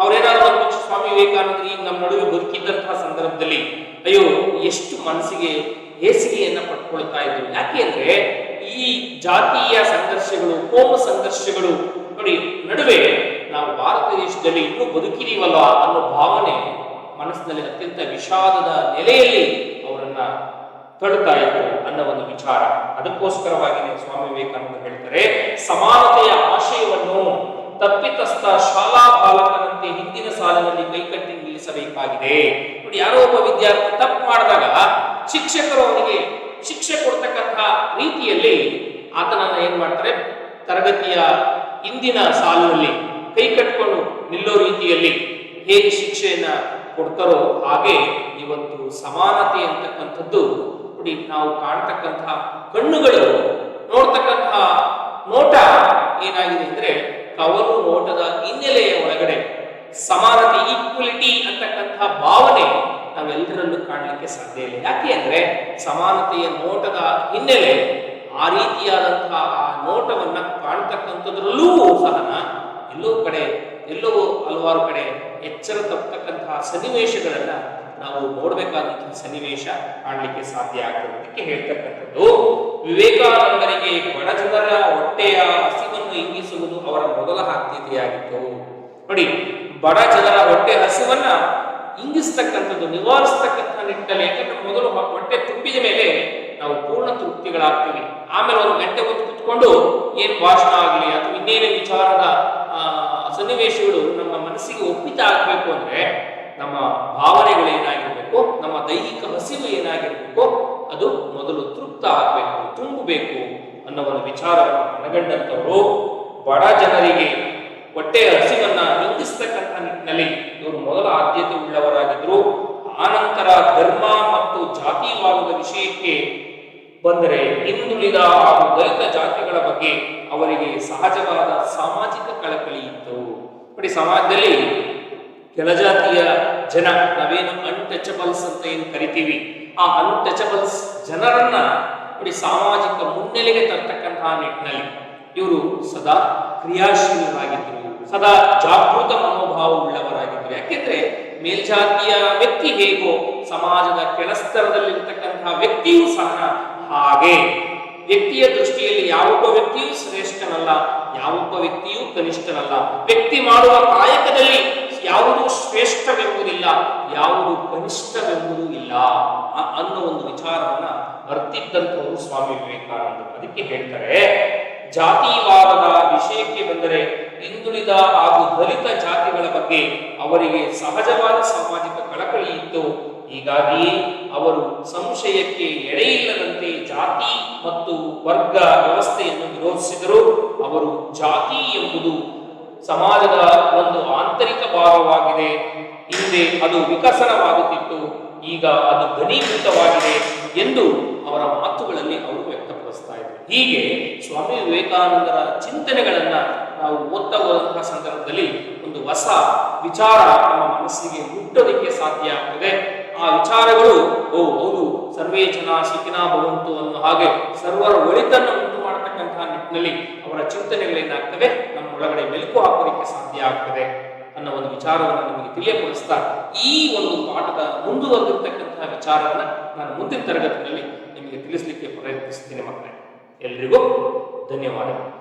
ಅವರೇನಾದ್ರು ಸ್ವಾಮಿ ವಿವೇಕಾನಂದರು ಈಗ ನಮ್ಮ ನಡುವೆ ಬದುಕಿದ್ದಂತಹ ಸಂದರ್ಭದಲ್ಲಿ ಅಯ್ಯೋ ಎಷ್ಟು ಮನಸ್ಸಿಗೆ ಹೇಸಿಗೆಯನ್ನ ಪಟ್ಕೊಳ್ತಾ ಇದ್ರು. ಯಾಕೆ ಅಂದ್ರೆ ಈ ಜಾತಿಯ ಸಂಘರ್ಷಗಳು, ಕೋಮು ಸಂಘರ್ಷಗಳು ನೋಡಿ ನಡುವೆ ನಾವು ಭಾರತ ದೇಶದಲ್ಲಿ ಇನ್ನೂ ಬದುಕಿದೀವಲ್ಲ ಅನ್ನೋ ಭಾವನೆ ಮನಸ್ಸಿನಲ್ಲಿ ಅತ್ಯಂತ ವಿಷಾದದ ನೆಲೆಯಲ್ಲಿ ಅವರನ್ನ ತಳ್ತಾ ಇದ್ರು ಅನ್ನೋ ಒಂದು ವಿಚಾರ. ಅದಕ್ಕೋಸ್ಕರವಾಗಿಯೇ ಸ್ವಾಮಿ ವಿವೇಕಾನಂದರು ಹೇಳ್ತಾರೆ, ಸಮಾನತೆಯ ಆಶಯವನ್ನು ತಪ್ಪಿತಸ್ಥ ಶಾಲಾ ಬಾಲಕನಂತೆ ಹಿಂದಿನ ಸಾಲಿನಲ್ಲಿ ಕೈಕಟ್ಟಿ ನಿಲ್ಲಿಸಬೇಕಾಗಿದೆ. ನೋಡಿ, ಯಾರೋ ಒಬ್ಬ ವಿದ್ಯಾರ್ಥಿ ತಪ್ಪು ಮಾಡಿದಾಗ ಶಿಕ್ಷಕರು ಅವನಿಗೆ ಶಿಕ್ಷೆ ಕೊಡ್ತಕ್ಕಂಥ ರೀತಿಯಲ್ಲಿ ಆತನನ್ನ ಏನ್ ಮಾಡ್ತಾರೆ, ತರಗತಿಯ ಹಿಂದಿನ ಸಾಲಿನಲ್ಲಿ ಕೈ ಕಟ್ಕೊಂಡು ನಿಲ್ಲೋ ರೀತಿಯಲ್ಲಿ ಹೇಗೆ ಶಿಕ್ಷೆಯನ್ನ ಕೊಡ್ತಾರೋ ಹಾಗೆ ಇವತ್ತು ಸಮಾನತೆ ಅಂತಕ್ಕಂಥದ್ದು ನೋಡಿ ನಾವು ಕಾಣ್ತಕ್ಕಂತಹ ಕಣ್ಣುಗಳು ನೋಡ್ತಕ್ಕಂತಹ ನೋಟ ಏನಾಗಿದೆ ಅಂದ್ರೆ ಕವಲು ನೋಟದ ಹಿನ್ನೆಲೆಯ ಒಳಗಡೆ ಸಮಾನತೆ, ಈಕ್ವಲಿಟಿ ಅಂತಕ್ಕಂತಹ ಭಾವನೆ ನಾವೆಲ್ಲರಲ್ಲೂ ಕಾಣಲಿಕ್ಕೆ ಸಾಧ್ಯ ಇಲ್ಲ. ಯಾಕೆ ಅಂದ್ರೆ ಸಮಾನತೆಯ ನೋಟದ ಹಿನ್ನೆಲೆ ಆ ರೀತಿಯಾದಂತಹ ಆ ನೋಟವನ್ನ ಕಾಣ್ತಕ್ಕಂಥದ್ರಲ್ಲೂ ಸಹ ಎಲ್ಲೋ ಹಲವಾರು ಕಡೆ ಎಚ್ಚರ ತಪ್ಪತಕ್ಕಂತಹ ಸನ್ನಿವೇಶಗಳನ್ನ ನಾವು ನೋಡ್ಬೇಕಾದಂತಹ ಸನ್ನಿವೇಶ ಕಾಣಲಿಕ್ಕೆ ಸಾಧ್ಯ ಆಗ್ತದೆ. ಅದಕ್ಕೆ ಹೇಳ್ತಕ್ಕಂಥದ್ದು, ವಿವೇಕಾನಂದರಿಗೆ ಬಡ ಜನರ ಹೊಟ್ಟೆಯ ಹಸಿವನ್ನು ಇಂಗಿಸುವುದು ಅವರ ಮೊದಲ ಆದ್ಯತೆಯಾಗಿತ್ತು. ನೋಡಿ, ಬಡ ಜನರ ಹೊಟ್ಟೆ ಹಸಿವನ್ನ ಇಂಗಿಸ್ತಕ್ಕಂಥದ್ದು, ನಿವಾರಿಸ್ತಕ್ಕಂಥ ನಿಟ್ಟಿನಲ್ಲಿ. ಯಾಕಂದ್ರೆ ಮೊದಲು ಹೊಟ್ಟೆ ತುಂಬಿದ ಮೇಲೆ ನಾವು ಪೂರ್ಣ ತೃಪ್ತಿಗಳಾಗ್ತೀವಿ. ಆಮೇಲೆ ಒಂದು ಗಂಟೆ ಹೊತ್ತು ಕುತ್ಕೊಂಡು ಏನ್ ಭಾಷಣ ಆಗಲಿ ಅಥವಾ ಇನ್ನೇನೇ ವಿಚಾರದ ಸನ್ನಿವೇಶಗಳು ನಮ್ಮ ಮನಸ್ಸಿಗೆ ಒಪ್ಪಿತ ಆಗ್ಬೇಕು ಅಂದ್ರೆ ನಮ್ಮ ಭಾವನೆಗಳು ಏನಾಗಿರ್ಬೇಕು, ನಮ್ಮ ದೈಹಿಕ ಹಸಿವು ಏನಾಗಿರ್ಬೇಕು, ಅದು ಮೊದಲು ತೃಪ್ತ ಆಗ್ಬೇಕು, ತುಂಬಬೇಕು ಅನ್ನೋ ಒಂದು ವಿಚಾರವನ್ನು ಮನಗಂಡಂತವರು ಬಡ ಜನರಿಗೆ ಹೊಟ್ಟೆಯ ಹಸಿವನ್ನ ಇಂಗಿಸ್ತಕ್ಕಂಥ ನಿಟ್ಟಿನಲ್ಲಿ ಇವರು ಮೊದಲ ಆದ್ಯತೆ ಉಳ್ಳವರಾಗಿದ್ರು. ಆನಂತರ ಧರ್ಮ ಮತ್ತು ಜಾತಿವಾದದ ವಿಷಯಕ್ಕೆ ಬಂದರೆ ಹಿಂದುಳಿದ ಹಾಗೂ ದಲಿತ ಜಾತಿಗಳ ಬಗ್ಗೆ ಅವರಿಗೆ ಸಹಜವಾದ ಸಾಮಾಜಿಕ ಕಳಕಳಿ ಇತ್ತು. ನೋಡಿ, ಸಮಾಜದಲ್ಲಿ ಕೆಳಜಾತಿಯ ಜನ, ನಾವೇನು ಅನ್ಟಚಬಲ್ಸ್ ಅಂತ ಏನು ಕರಿತೀವಿ, ಆ ಅನ್ಟಚಬಲ್ಸ್ ಜನರನ್ನ ನೋಡಿ ಸಾಮಾಜಿಕ ಮುನ್ನೆಲೆಗೆ ತರ್ತಕ್ಕಂತಹ ನಿಟ್ಟಿನಲ್ಲಿ ಇವರು ಸದಾ ಕ್ರಿಯಾಶೀಲರಾಗಿದ್ದರು, ಸದಾ ಜಾಗೃತ ಮನೋಭಾವ ಉಳ್ಳವರಾಗಿದ್ದರು. ಯಾಕೆಂದ್ರೆ ಮೇಲ್ಜಾತಿಯ ವ್ಯಕ್ತಿ ಹೇಗೋ ಸಮಾಜದ ಕೆಳಸ್ತರದಲ್ಲಿರ್ತಕ್ಕಂತಹ ವ್ಯಕ್ತಿಯೂ ಸಹ ಹಾಗೆ. ವ್ಯಕ್ತಿಯ ದೃಷ್ಟಿಯಲ್ಲಿ ಯಾವೊಬ್ಬ ವ್ಯಕ್ತಿಯೂ ಶ್ರೇಷ್ಠನಲ್ಲ, ಯಾವೊಬ್ಬ ವ್ಯಕ್ತಿಯೂ ಕನಿಷ್ಠನಲ್ಲ. ವ್ಯಕ್ತಿ ಮಾಡುವ ಕಾಯಕದಲ್ಲಿ ಯಾವುದು ಶ್ರೇಷ್ಠವೆಂಬುದಿಲ್ಲ, ಯಾವುದು ಕನಿಷ್ಠವೆಂಬುದು ಇಲ್ಲ ಅನ್ನೋ ಒಂದು ವಿಚಾರವನ್ನ ಅರ್ತಿದ್ದಂಥವರು ಸ್ವಾಮಿ ವಿವೇಕಾನಂದರು. ಅದಕ್ಕೆ ಹೇಳ್ತಾರೆ, ಜಾತಿವಾದದ ವಿಷಯಕ್ಕೆ ಬಂದರೆ ಹಿಂದುಳಿದ ಹಾಗೂ ದಲಿತ ಜಾತಿಗಳ ಬಗ್ಗೆ ಅವರಿಗೆ ಸಹಜವಾದ ಸಾಮಾಜಿಕ ಕಳಕಳಿ ಇತ್ತು. ಹೀಗಾಗಿ ಅವರು ಸಂಶಯಕ್ಕೆ ಎಡೆಯಿಲ್ಲದಂತೆ ಜಾತಿ ಮತ್ತು ವರ್ಗ ವ್ಯವಸ್ಥೆಯನ್ನು ವಿರೋಧಿಸಿದರು. ಅವರು ಜಾತಿ ಎಂಬುದು ಸಮಾಜದ ಒಂದು ಆಂತರಿಕ ಭಾಗವಾಗಿದೆ, ಹಿಂದೆ ಅದು ವಿಕಸನವಾಗುತ್ತಿತ್ತು, ಈಗ ಅದು ಘನೀಭೂತವಾಗಿದೆ ಎಂದು ಅವರ ಮಾತುಗಳಲ್ಲಿ ಅವರು ವ್ಯಕ್ತಪಡಿಸ್ತಾ ಇದ್ದಾರೆ. ಹೀಗೆ ಸ್ವಾಮಿ ವಿವೇಕಾನಂದರ ಚಿಂತನೆಗಳನ್ನ ನಾವು ಓದ್ತಾ ಹೋದಂತಹ ಸಂದರ್ಭದಲ್ಲಿ ಒಂದು ಹೊಸ ವಿಚಾರ ನಮ್ಮ ಮನಸ್ಸಿಗೆ ಮುಟ್ಟೋದಕ್ಕೆ ಸಾಧ್ಯ ಆಗ್ತದೆ. ಆ ವಿಚಾರಗಳು ಹೌದು, ಸರ್ವೇ ಜನ ಸುಖಿನೋ ಭವಂತು ಅನ್ನೋ ಹಾಗೆ ಸರ್ವರ ಒಳಿತನ್ನು ಉಂಟು ಮಾಡತಕ್ಕಂತಹ ನಿಟ್ಟಿನಲ್ಲಿ ಅವರ ಚಿಂತನೆಗಳೇನಾಗ್ತವೆ ನಮ್ಮ ಒಳಗಡೆ ಮೆಲುಕು ಹಾಕೋದಕ್ಕೆ ಸಾಧ್ಯ ಆಗ್ತದೆ ಅನ್ನೋ ಒಂದು ವಿಚಾರವನ್ನು ನಮಗೆ ತಿಳಿಯಪಡಿಸ್ತಾ ಈ ಒಂದು ಪಾಠದ ಮುಂದುವರೆದಿರ್ತಕ್ಕಂತಹ ವಿಚಾರವನ್ನು ನಾನು ಮುಂದಿನ ತರಗತಿಯಲ್ಲಿ ನಿಮಗೆ ತಿಳಿಸಲಿಕ್ಕೆ ಪ್ರಯತ್ನಿಸ್ತೀನಿ ಮಕ್ಕಳೇ. ಎಲ್ರಿಗೂ ಧನ್ಯವಾದಗಳು.